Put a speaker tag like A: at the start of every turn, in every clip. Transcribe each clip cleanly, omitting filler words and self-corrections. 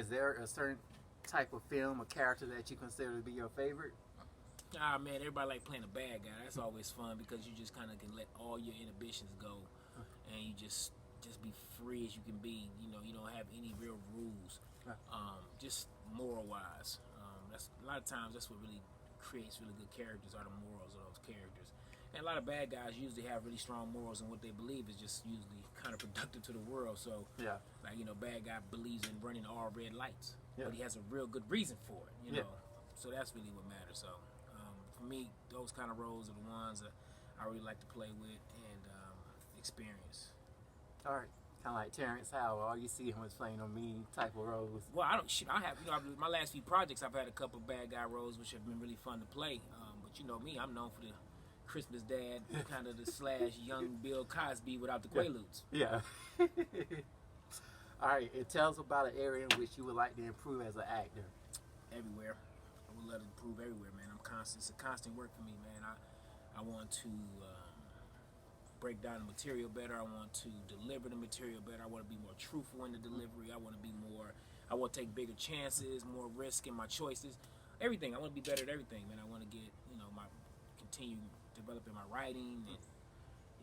A: Is there a certain type of film or character that you consider to be your favorite?
B: Ah man, everybody like playing a bad guy. That's always fun because you just kind of can let all your inhibitions go, and you just be free as you can be. You know, you don't have any real rules, just moral wise. That's a lot of times that's what really creates really good characters are the morals of those characters. And a lot of bad guys usually have really strong morals, and what they believe is just usually counterproductive to the world. So,
A: Yeah.
B: like, you know, bad guy believes in running all red lights,
A: Yeah.
B: but he has a real good reason for it, you know.
A: Yeah.
B: So that's really what matters. So, for me, those kind of roles are the ones that I really like to play with and experience.
A: All right. Kind of like Terrence Howard. All you see him is playing on mean type of roles.
B: Well, I have, you know, my last few projects, I've had a couple of bad guy roles, which have been really fun to play. But you know me, I'm known for the Christmas dad, kind of the slash young Bill Cosby without the Quaaludes.
A: Yeah. All right. It tells about an area in which you would like to improve as an actor.
B: Everywhere. I would love to improve everywhere, man. It's a constant work for me, man. I want to break down the material better. I want to deliver the material better. I want to be more truthful in the delivery. I want to take bigger chances, more risk in my choices. Everything. I want to be better at everything, man. I want to get, you know, continue developing my writing and,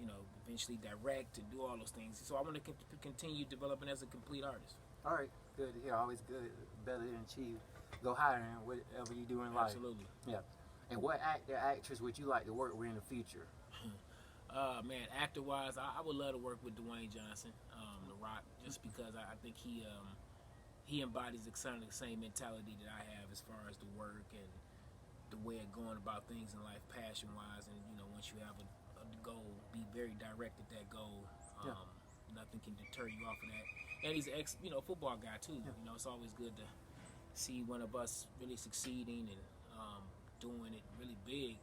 B: you know, eventually direct and do all those things. So I want to continue developing as a complete artist.
A: All right. Good to hear. Always good. Better than achieve. Go higher in whatever you do in life.
B: Absolutely.
A: Yeah. And what actor, actress would you like to work with in the future?
B: Man, actor-wise, I would love to work with Dwayne Johnson, The Rock, just because I think he embodies the same mentality that I have as far as the work and the way of going about things in life, passion-wise. And you know, once you have a goal, be very direct at that goal. Nothing can deter you off of that. And he's an football guy too.
A: Yeah.
B: You know, it's always good to see one of us really succeeding and doing it really big.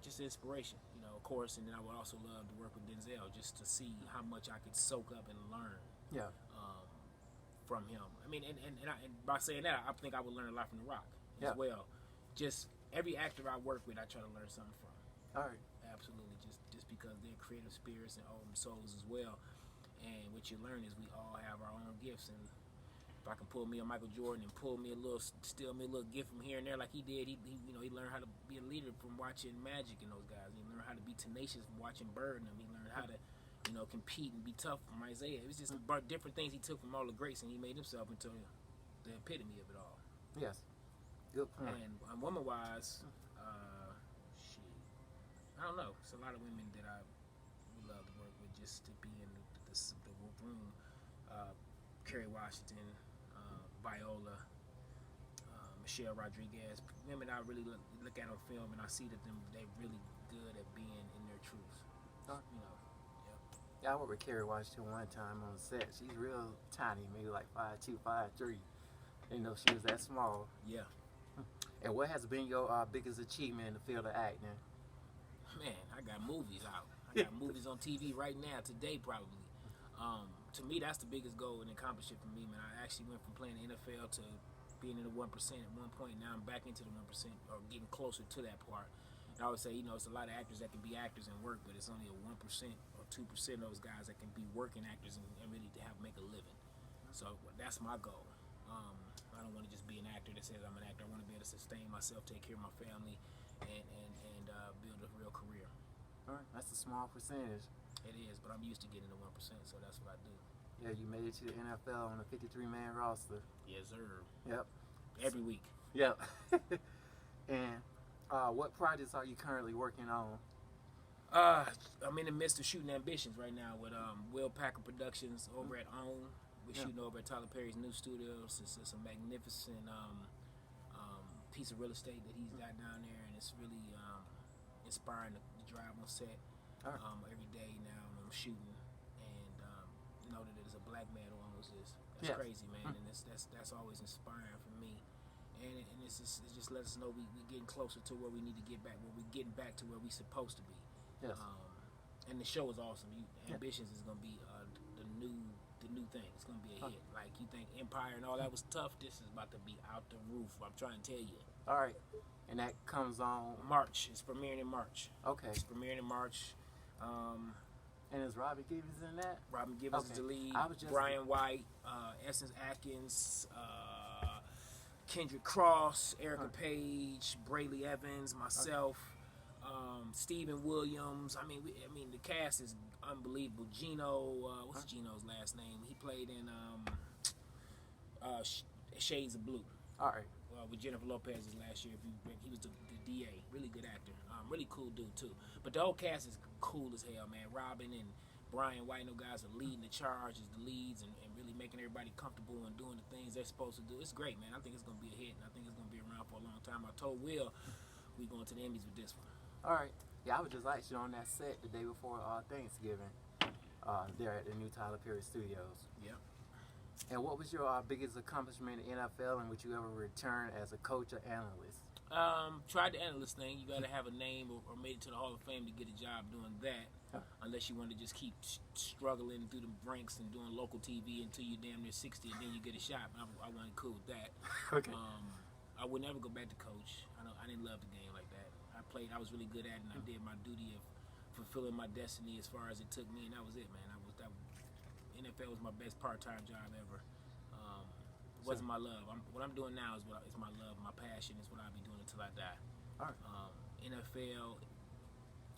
B: Just inspiration, you know, of course. And then I would also love to work with Denzel just to see how much I could soak up and learn from him. I mean, and by saying that, I think I would learn a lot from The Rock as well. Just every actor I work with, I try to learn something from.
A: All right.
B: Absolutely, just because they're creative spirits and own souls as well. And what you learn is we all have our own gifts, and if I can pull me a Michael Jordan and steal me a little gift from here and there like he did, he learned how to be a leader from watching Magic and those guys. He learned how to be tenacious from watching Bird and them. He learned how to, you know, compete and be tough from Isaiah. It was just different things he took from all the greats, and he made himself into the epitome of it all.
A: Yes. Good point.
B: And woman-wise, I don't know. It's a lot of women that I would love to work with just to be in the room. Kerry Washington, Viola, Michelle Rodriguez, women I really look at on film and I see that they're really good at being in their truth. You know,
A: yeah. I worked with Kerry Washington one time on set. She's real tiny, maybe like 5'2", 5'3". You know, she was that small.
B: Yeah.
A: And what has been your biggest achievement in the field of acting?
B: Man, I got movies out. I got movies on TV right now, today probably. To me, that's the biggest goal and accomplishment for me, man. I actually went from playing the NFL to being in the 1% at one point. Now I'm back into the 1% or getting closer to that part. And I would say, you know, it's a lot of actors that can be actors and work, but it's only a 1% or 2% of those guys that can be working actors and really to make a living. So that's my goal. I don't want to just be an actor that says I'm an actor. I want to be able to sustain myself, take care of my family, and build a real career.
A: All right, that's a small percentage.
B: It is, but I'm used to getting the 1%, so that's what I do.
A: Yeah, you made it to the NFL on a 53-man roster.
B: Yes, sir.
A: Yep.
B: Every week.
A: Yep. And what projects are you currently working on?
B: I'm in the midst of shooting Ambitions right now with Will Packer Productions over at OWN. We're shooting over at Tyler Perry's new studios. It's a magnificent piece of real estate that he's got down there, and it's really inspiring to drive on set every day now. I'm shooting and know that there's a black man who owns this. That's crazy, man, and that's always inspiring for me. And it just lets us know we're getting closer to where we need to get back, where we're getting back to where we're supposed to be.
A: Yes.
B: And the show is awesome. Ambitions is going to be the new thing. It's going to be a hit. Like, you think Empire and all that was tough, this is about to be out the roof. I'm trying to tell you.
A: All right. And that comes on
B: March. It's premiering in March.
A: Okay.
B: It's premiering in March.
A: And is Robin Givens in that?
B: Robin Givens
A: Okay.
B: is the lead.
A: I was just-
B: Brian White, Essence Atkins, Kendrick Cross, Erica Page, Brayley Evans, myself, Stephen Williams. I mean, the cast is unbelievable. Gino, what's Gino's last name? He played in Shades of Blue.
A: All right.
B: With Jennifer Lopez's last year. He was the DA. Really good actor. Really cool dude too. But the whole cast is cool as hell, man. Robin and Brian White, no guys are leading the charge as the leads and really making everybody comfortable and doing the things they're supposed to do. It's great, man. I think it's gonna be a hit, and I think it's gonna be around for a long time. I told Will we going to the Emmys with this one.
A: All right. Yeah, I was just actually on that set the day before Thanksgiving. There at the new Tyler Perry Studios.
B: Yep.
A: And what was your biggest accomplishment in the NFL, and would you ever return as a coach or analyst?
B: Tried the analyst thing. You got to have a name or made it to the Hall of Fame to get a job doing that. Unless you want to just keep struggling through the ranks and doing local TV until you're damn near 60 and then you get a shot. I wasn't cool with that.
A: Okay.
B: I would never go back to coach. I didn't love the game like that. I was really good at it, and I did my duty of fulfilling my destiny as far as it took me, and that was it, man. NFL was my best part-time job ever. It wasn't my love. What I'm doing now is my love, my passion. Is what I'll be doing until I die.
A: All right.
B: NFL.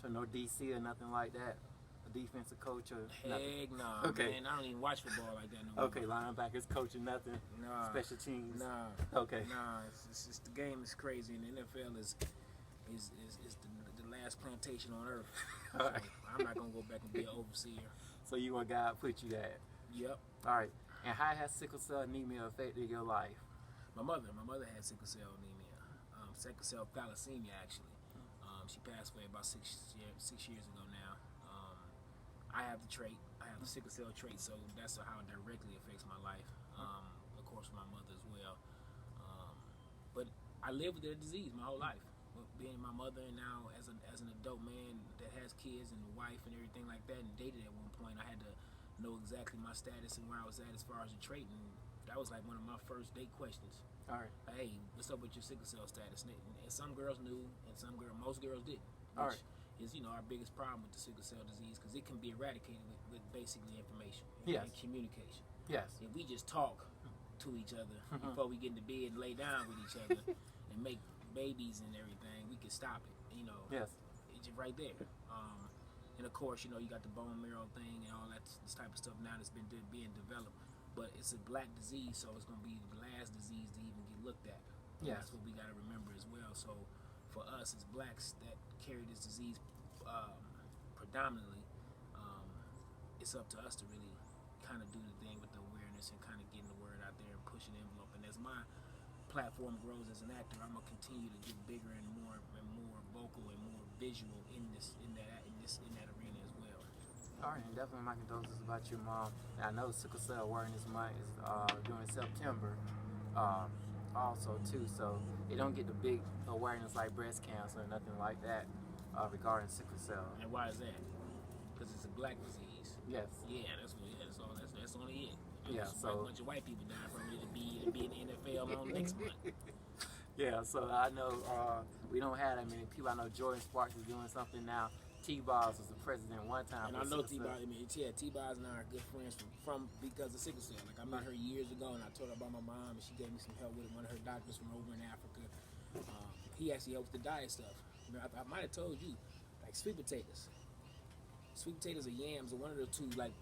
A: So no DC or nothing like that? A defensive coach or nothing?
B: Heck nah,
A: Okay.
B: man. I don't even watch football like that no more.
A: Okay, linebackers coaching nothing?
B: Nah.
A: Special teams?
B: Nah.
A: Okay.
B: Nah. It's just the game is crazy, and the NFL is the last plantation on earth. So
A: All right.
B: I'm not gonna go back and be an overseer.
A: So you want God put you there?
B: Yep.
A: All right. And how has sickle cell anemia affected your life?
B: My mother had sickle cell anemia, sickle cell thalassemia actually. She passed away about 6 years ago now. I have the trait. I have the sickle cell trait, so that's how it directly affects my life. Of course, my mother as well. But I lived with the disease my whole life. Being my mother, and now as an adult man that has kids and a wife and everything like that, and dated at one point, I had to know exactly my status and where I was at as far as the trait, and that was like one of my first date questions.
A: All right.
B: Hey, what's up with your sickle cell status? And some girls knew, and most girls didn't.
A: All
B: Which is, our biggest problem with the sickle cell disease, because it can be eradicated with basically information
A: Yes.
B: and communication.
A: Yes.
B: If we just talk to each other before we get into bed and lay down with each other and make babies and everything, we can stop it.
A: Yes.
B: It's right there. And of course, you got the bone marrow thing and all that this type of stuff now that's been being developed. But it's a black disease, so it's going to be the last disease to even get looked at. And
A: Yes.
B: that's what we got to remember as well. So for us as blacks that carry this disease predominantly, it's up to us to really kind of do the thing with the awareness and kind of getting the word out there and pushing the envelope. And as my platform grows as an actor, I'm gonna continue to get bigger and more vocal and more visual in that arena as well.
A: All right, and definitely my condolences about your mom. I know Sickle Cell Awareness Month is during September, also too. So it don't get the big awareness like breast cancer or nothing like that regarding sickle cell.
B: And why is that? Because it's a black disease.
A: Yes.
B: Yeah, that's all. That's only it.
A: Yeah,
B: There's
A: so-
B: a bunch of white people dying from it to be in the NFL on next month.
A: Yeah, so I know we don't have that many people. I know Jordan Sparks is doing something now. T-Boz was the president one time.
B: And I
A: for
B: know
A: sickle cell.
B: T-Boz and I are good friends from because of sickle cell. Like I met her years ago, and I told her about my mom, and she gave me some help with it. One of her doctors from over in Africa. He actually helps the diet stuff. I might have told you, like sweet potatoes. Sweet potatoes or yams are one of the two. Like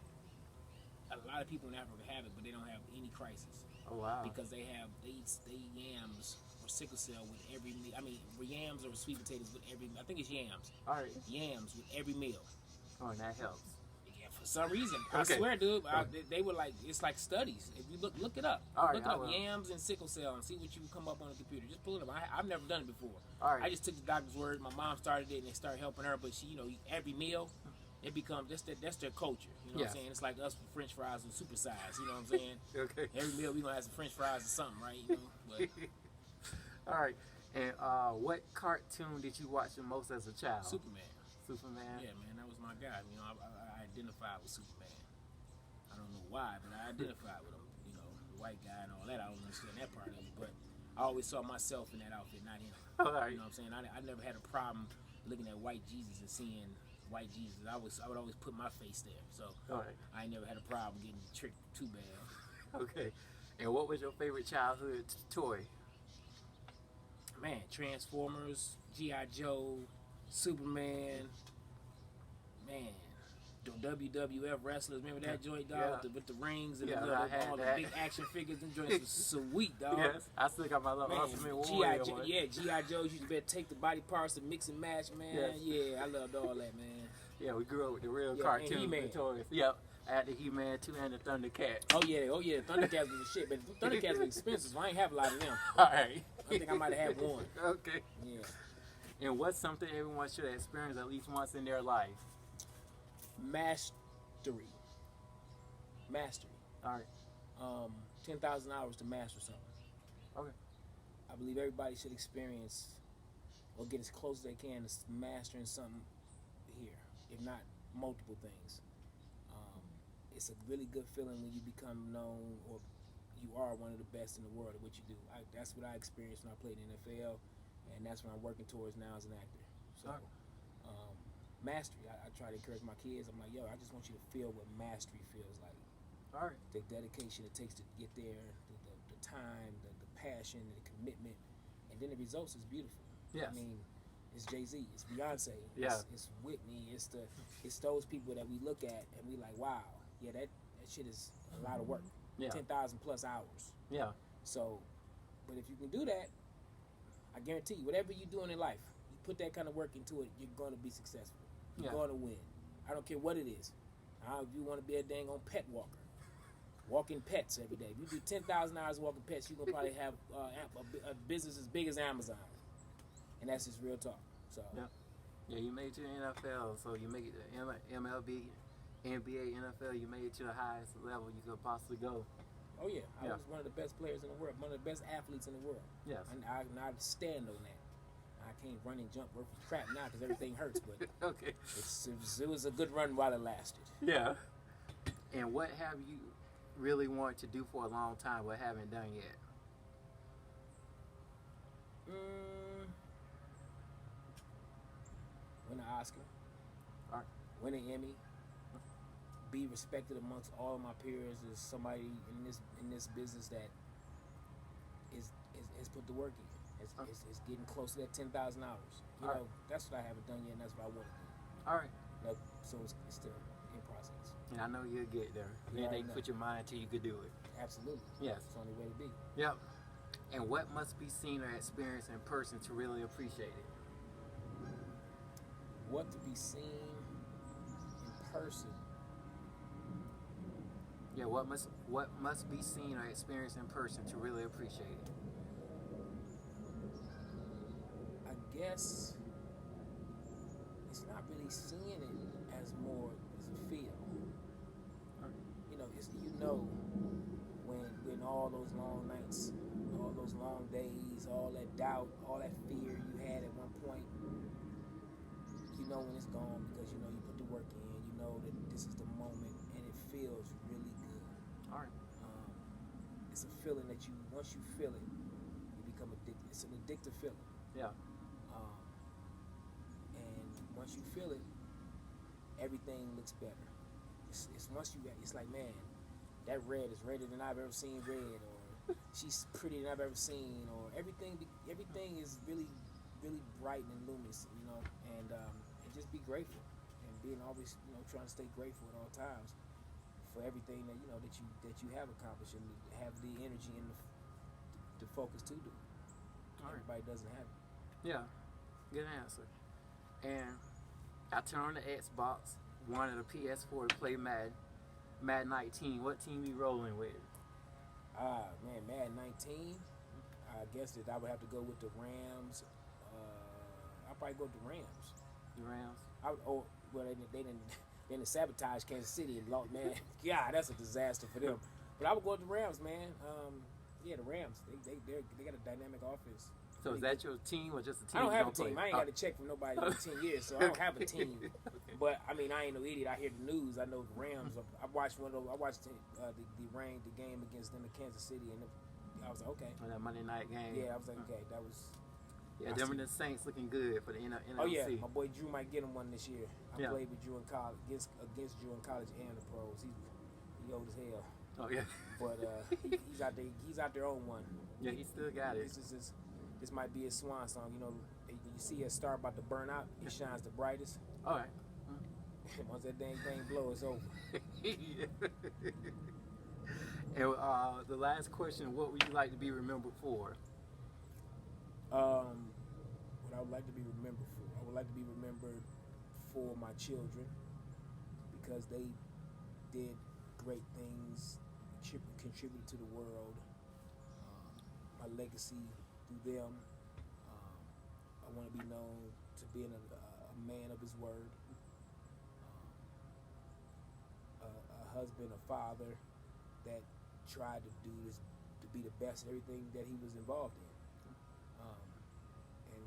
B: a lot of people in Africa have it, but they don't have any crisis.
A: Oh wow.
B: Because they eat yams or sickle cell with every meal. I mean, yams or sweet potatoes with every. I think it's yams.
A: All right.
B: Yams with every meal.
A: Oh, and that helps.
B: Yeah, for some reason,
A: Okay.
B: I swear, dude, they were like, it's like studies. If you look it up,
A: All right,
B: look
A: I
B: up
A: will.
B: yams and sickle cell and see what you can come up on the computer. Just pull it up. I've never done it before.
A: All right.
B: I just took the doctor's word. My mom started it and they started helping her, but she, every meal. It becomes that's their culture. You know what
A: Yes.
B: I'm saying? It's like us with French fries and supersize. You know what I'm saying?
A: Okay.
B: Every meal we gonna have some French fries or something, right? But
A: All right. And what cartoon did you watch the most as a child?
B: Superman.
A: Superman?
B: Yeah, man, that was my guy. I identified with Superman. I don't know why, but I identified with him. The white guy and all that. I don't understand that part of it, but I always saw myself in that outfit, not him.
A: All right.
B: You know what I'm saying? I never had a problem looking at white Jesus and seeing white Jesus. I would always put my face there, so
A: All right.
B: I ain't never had a problem getting tricked too bad.
A: Okay. And what was your favorite childhood toy?
B: Man, Transformers, G.I. Joe, Superman, man, the WWF wrestlers. Remember that joint, dog,
A: Yeah.
B: with the rings and
A: Yeah,
B: the,
A: I had
B: all the
A: that.
B: big action figures. Them joints was sweet, dog.
A: Yes, I still got my little
B: Man,
A: Ultimate
B: G.I.
A: Warrior
B: Joe,
A: one.
B: yeah, G.I. Joe, you better take the body parts and mix and match, man.
A: Yes.
B: Yeah, I loved all that, man.
A: Yeah, we grew up with the real
B: Yeah, and
A: cartoon
B: He-Man.
A: toys. Yep. I had the He-Man 2 and the Thundercat.
B: Oh yeah, Thundercats was the shit, but Thundercats were expensive, so I ain't have a lot of them.
A: All right.
B: I think I might have had one.
A: Okay.
B: Yeah.
A: And what's something everyone should experience at least once in their life?
B: Mastery.
A: All right.
B: 10,000 hours to master something.
A: Okay.
B: I believe everybody should experience or get as close as they can to mastering something here, if not multiple things. It's a really good feeling when you become known or you are one of the best in the world at what you do. That's what I experienced when I played in the NFL, and that's what I'm working towards now as an actor. So, mastery. I try to encourage my kids. I'm like, yo, I just want you to feel what mastery feels like.
A: All right.
B: The dedication it takes to get there, the time, the passion, the commitment, and then the results is beautiful.
A: Yes.
B: I mean, it's Jay-Z, it's Beyonce,
A: Yeah.
B: it's Whitney, it's those people that we look at and we like, wow, yeah, that shit is a lot of work.
A: Yeah.
B: 10,000 plus hours.
A: Yeah.
B: So, but if you can do that, I guarantee you, whatever you're doing in life, you put that kind of work into it, you're going to be successful. You're going to win. I don't care what it is. If you want to be a dang on pet walker, walking pets every day. If you do 10,000 hours walking pets, you're going to probably have a business as big as Amazon. And that's just real talk. So.
A: Yeah, you made it to the NFL, so you make it to MLB, NBA, NFL, you made it to the highest level you could possibly go.
B: Oh yeah, I was one of the best players in the world, one of the best athletes in the world.
A: Yes.
B: I stand on that. I can't run and jump worth crap now because everything hurts, but
A: Okay.
B: it was a good run while it lasted.
A: Yeah. And what have you really wanted to do for a long time but haven't done yet?
B: Win an Oscar.
A: All right.
B: Win an Emmy. Be respected amongst all of my peers as somebody in this business that is put the work in. It's getting close to that 10,000 hours. You know, that's what I haven't done yet, and that's what I want to do.
A: All right.
B: So it's still in process.
A: And I know you'll get there.
B: Yeah,
A: They put your mind till you could do it.
B: Absolutely.
A: Yes.
B: It's the only way to be.
A: Yep. And what must be seen or experienced in person to really appreciate it?
B: What to be seen in person.
A: Yeah, what must be seen or experienced in person to really appreciate it?
B: I guess it's not really seeing it as more as a feel. You know, when all those long nights, all those long days, all that doubt, all that fear you had at one point, you know when it's gone because you know you put the work in, you know that this is the moment and it feels really good.
A: All right.
B: It's a feeling that once you feel it, you become addicted. It's an addictive feeling.
A: Yeah.
B: And once you feel it, everything looks better. It's like, man, that red is redder than I've ever seen red, or she's prettier than I've ever seen, or everything is really, really bright and luminous, you know, and just be grateful and being always, you know, trying to stay grateful at all times for everything that you know that you have accomplished and have the energy and the focus to do. Everybody doesn't have it.
A: Yeah, good answer. And I turned on the Xbox, wanted a PS4 to play Madden 19. What team you rolling with?
B: Man, Madden 19. I guess that I would have to go with the Rams. I'll probably go with the Rams.
A: The Rams?
B: They didn't sabotage Kansas City and lost, man. God, that's a disaster for them. But I would go with the Rams, man. Yeah, the Rams. They got a dynamic offense.
A: So is that your team or just a team?
B: I don't have a
A: play?
B: team. I ain't got to check from nobody in 10 years, so I don't have a team.
A: Okay.
B: But I mean, I ain't no idiot. I hear the news. I know the Rams. I watched the game against them in Kansas City, and I was like, okay.
A: On that Monday night game.
B: Yeah, I was like, okay, that was
A: Yeah, them and the Saints looking good for the NLC.
B: Oh yeah, my boy Drew might get him one this year. I
A: Yeah.
B: played with Drew in college, against Drew in college and the pros. He old as hell,
A: Oh yeah.
B: but he's out there. He's out there on one.
A: Yeah, he still got it.
B: This might be his swan song. You know, you see a star about to burn out, it shines the brightest.
A: All right.
B: Once that dang thing blows, it's over.
A: And the last question: what would you like to be remembered for?
B: What I would like to be remembered for, I would like to be remembered for my children because they did great things, contributed to the world. My legacy through them. I want to be known to being a man of his word, a husband, a father that tried to do this, to be the best at everything that he was involved in. And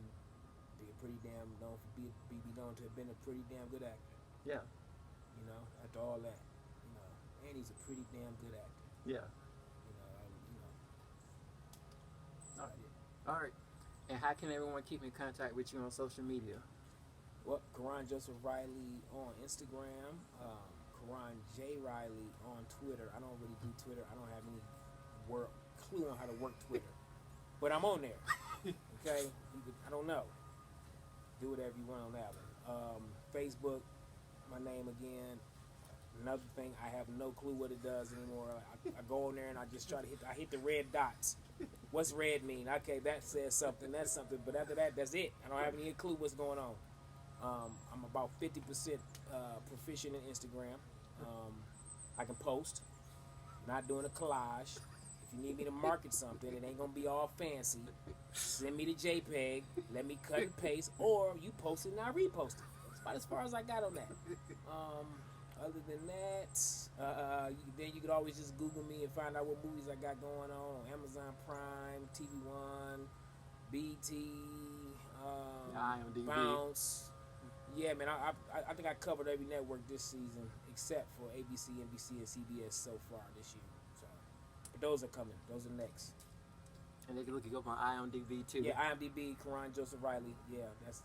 B: be a pretty damn known for be known to have been a pretty damn good actor.
A: Yeah.
B: You know, after all that, you know, and he's a pretty damn good actor.
A: Yeah.
B: All right.
A: All right. And how can everyone keep in contact with you on social media?
B: Well, Karon Joseph Riley on Instagram, Karon J. Riley on Twitter. I don't really do Twitter. I don't have any clue on how to work Twitter, but I'm on there. Okay, I don't know. Do whatever you want on that one. Facebook, my name again. Another thing, I have no clue what it does anymore. I go on there and I just try to hit the red dots. What's red mean? Okay, that says something. That's something. But after that, that's it. I don't have any clue what's going on. I'm about 50% proficient in Instagram. I can post. Not doing a collage. If you need me to market something, it ain't gonna be all fancy. Send me the JPEG. Let me cut and paste, or you post it and I repost it. That's about as far as I got on that. Other than that, then you could always just Google me and find out what movies I got going on. Amazon Prime, TV One, BT,
A: IMDb.
B: Bounce. Yeah, man, I think I covered every network this season except for ABC, NBC, and CBS so far this year. So, but those are coming. Those are next.
A: And they can look you up on IMDb too.
B: Yeah, IMDb, Karon Joseph Riley. Yeah, that's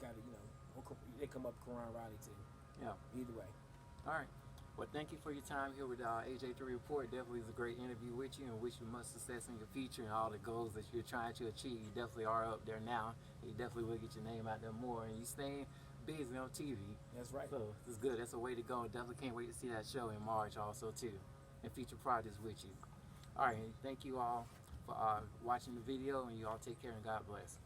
B: got it. You know, they come up Karon Riley too.
A: Yeah.
B: Either way.
A: All right. Well, thank you for your time here with AJ3 Report. Definitely was a great interview with you, and wish you much success in your future and all the goals that you're trying to achieve. You definitely are up there now. You definitely will get your name out there more, and you staying busy on TV.
B: That's right.
A: So this is good. That's a way to go. Definitely can't wait to see that show in March also too, and future projects with you. All right. Thank you all for watching the video, and you all take care and God bless.